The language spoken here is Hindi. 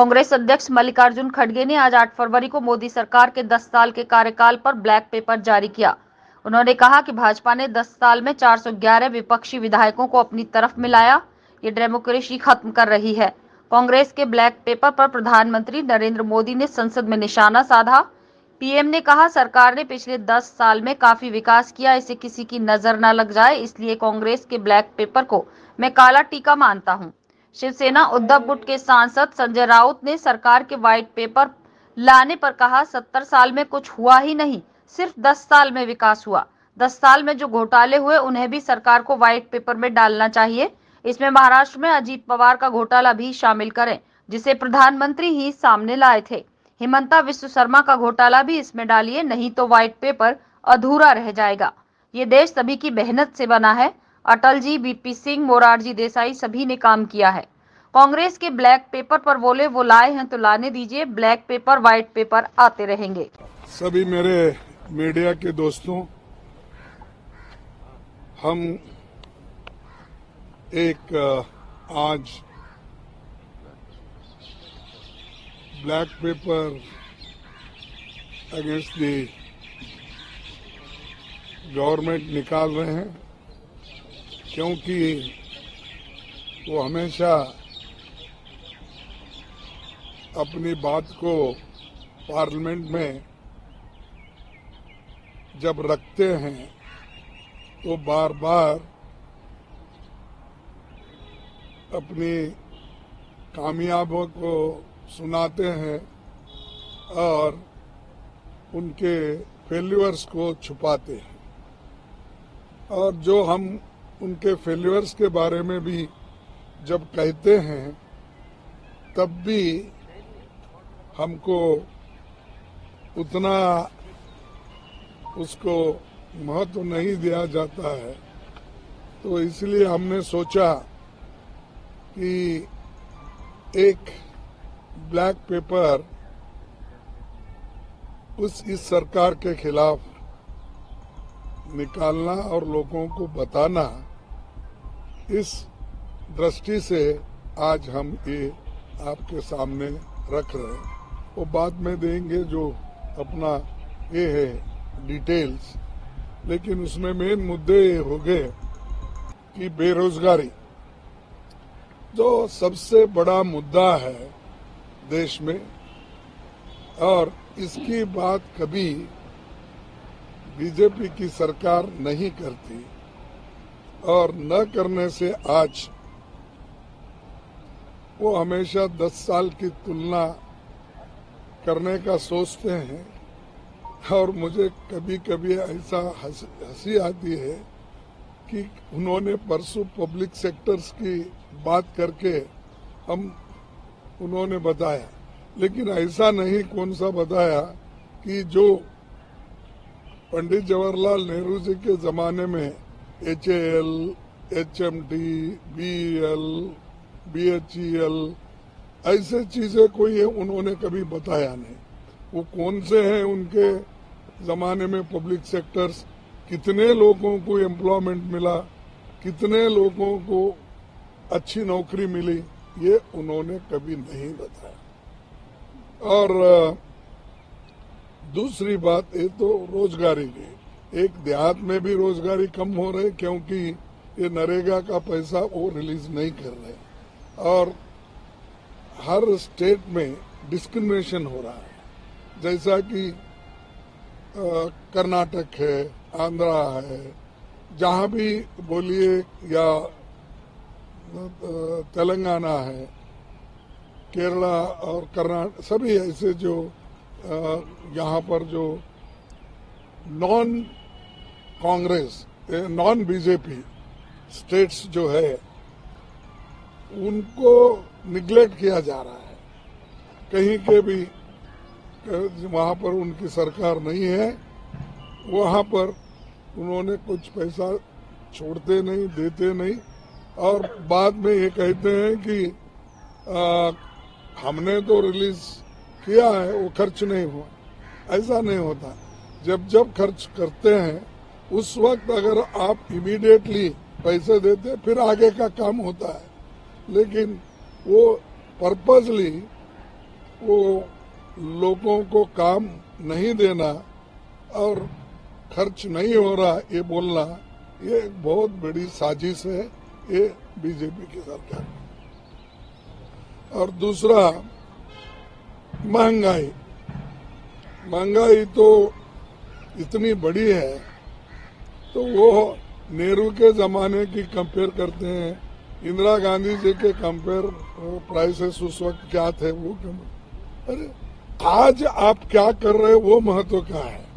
कांग्रेस अध्यक्ष मल्लिकार्जुन खड़गे ने आज 8 फरवरी को मोदी सरकार के 10 साल के कार्यकाल पर ब्लैक पेपर जारी किया। उन्होंने कहा कि भाजपा ने 10 साल में 411 विपक्षी विधायकों को अपनी तरफ मिलाया। ये डेमोक्रेसी खत्म कर रही है। कांग्रेस के ब्लैक पेपर पर प्रधानमंत्री नरेंद्र मोदी ने संसद में निशाना साधा। पीएम ने कहा, सरकार ने पिछले 10 साल में काफी विकास किया, इसे किसी की नजर न लग जाए, इसलिए कांग्रेस के ब्लैक पेपर को मैं काला टीका मानता हूं। शिवसेना उद्धव गुट के सांसद संजय राउत ने सरकार के व्हाइट पेपर लाने पर कहा, 70 साल में कुछ हुआ ही नहीं, सिर्फ 10 साल में विकास हुआ। 10 साल में जो घोटाले हुए उन्हें भी सरकार को व्हाइट पेपर में डालना चाहिए। इसमें महाराष्ट्र में अजीत पवार का घोटाला भी शामिल करें, जिसे प्रधानमंत्री ही सामने लाए थे। हिमंता विश्व शर्मा का घोटाला भी इसमें डालिए, नहीं तो व्हाइट पेपर अधूरा रह जाएगा। ये देश सभी की मेहनत से बना है। अटल जी, बीपी सिंह, मोरारजी देसाई सभी ने काम किया है। कांग्रेस के ब्लैक पेपर पर बोले, वो लाए हैं तो लाने दीजिए, ब्लैक पेपर व्हाइट पेपर आते रहेंगे। सभी मेरे मीडिया के दोस्तों, हम एक आज black pepper against the government निकाल रहे हैं, क्योंकि वो हमेशा अपनी बात को पार्लियामेंट में जब रखते हैं तो बार बार अपनी कामयाबियों को सुनाते हैं और उनके फेल्यूर्स को छुपाते हैं। और जो हम उनके फेल्यूर्स के बारे में भी जब कहते हैं तब भी हमको उतना उसको महत्व नहीं दिया जाता है। तो इसलिए हमने सोचा कि एक ब्लैक पेपर इस सरकार के खिलाफ निकालना और लोगों को बताना, इस दृष्टि से आज हम ये आपके सामने रख रहे हैं। वो बाद में देंगे जो अपना ये है डिटेल्स, लेकिन उसमें मेन मुद्दे ये हो गए कि बेरोजगारी जो सबसे बड़ा मुद्दा है देश में, और इसकी बात कभी बीजेपी की सरकार नहीं करती, और न करने से आज वो हमेशा 10 साल की तुलना करने का सोचते हैं। और मुझे कभी कभी ऐसा हंसी आती है कि उन्होंने परसों पब्लिक सेक्टर्स की बात करके उन्होंने बताया, लेकिन ऐसा नहीं कौन सा बताया कि जो पंडित जवाहरलाल नेहरू जी के जमाने में HAL, HMT, BEL, BHEL ऐसे चीजें कोई है उन्होंने कभी बताया नहीं। वो कौन से हैं उनके जमाने में पब्लिक सेक्टर्स, कितने लोगों को एम्प्लॉयमेंट मिला, कितने लोगों को अच्छी नौकरी मिली, ये उन्होंने कभी नहीं बताया। और दूसरी बात ये तो रोजगारी की, एक देहात में भी रोजगारी कम हो रही क्योंकि ये नरेगा का पैसा वो रिलीज नहीं कर रहे, और हर स्टेट में डिस्क्रिमिनेशन हो रहा है। जैसा कि कर्नाटक है, आंध्रा है, जहां भी बोलिए, या तेलंगाना है, केरला और कर्नाटक, सभी ऐसे जो यहाँ पर जो non Congress, non BJP states जो है उनको निगलेक्ट किया जा रहा है। कहीं के भी वहां पर उनकी सरकार नहीं है, वहां पर उन्होंने कुछ पैसा छोड़ते नहीं, देते नहीं, और बाद में ये कहते हैं कि हमने तो रिलीज किया है, वो खर्च नहीं हुआ। ऐसा नहीं होता। जब जब खर्च करते हैं उस वक्त अगर आप इमीडिएटली पैसे देते फिर आगे का काम होता है, लेकिन वो पर्पजली वो लोगों को काम नहीं देना और खर्च नहीं हो रहा ये बोलना, ये एक बहुत बड़ी साजिश है ये बीजेपी की सरकार। और दूसरा, महंगाई तो इतनी बड़ी है, तो वो नेहरू के जमाने की कंपेयर करते हैं, इंदिरा गांधी जी के कंपेयर प्राइसेस उस वक्त क्या थे वो। अरे आज आप क्या कर रहे हो वो महत्व का है।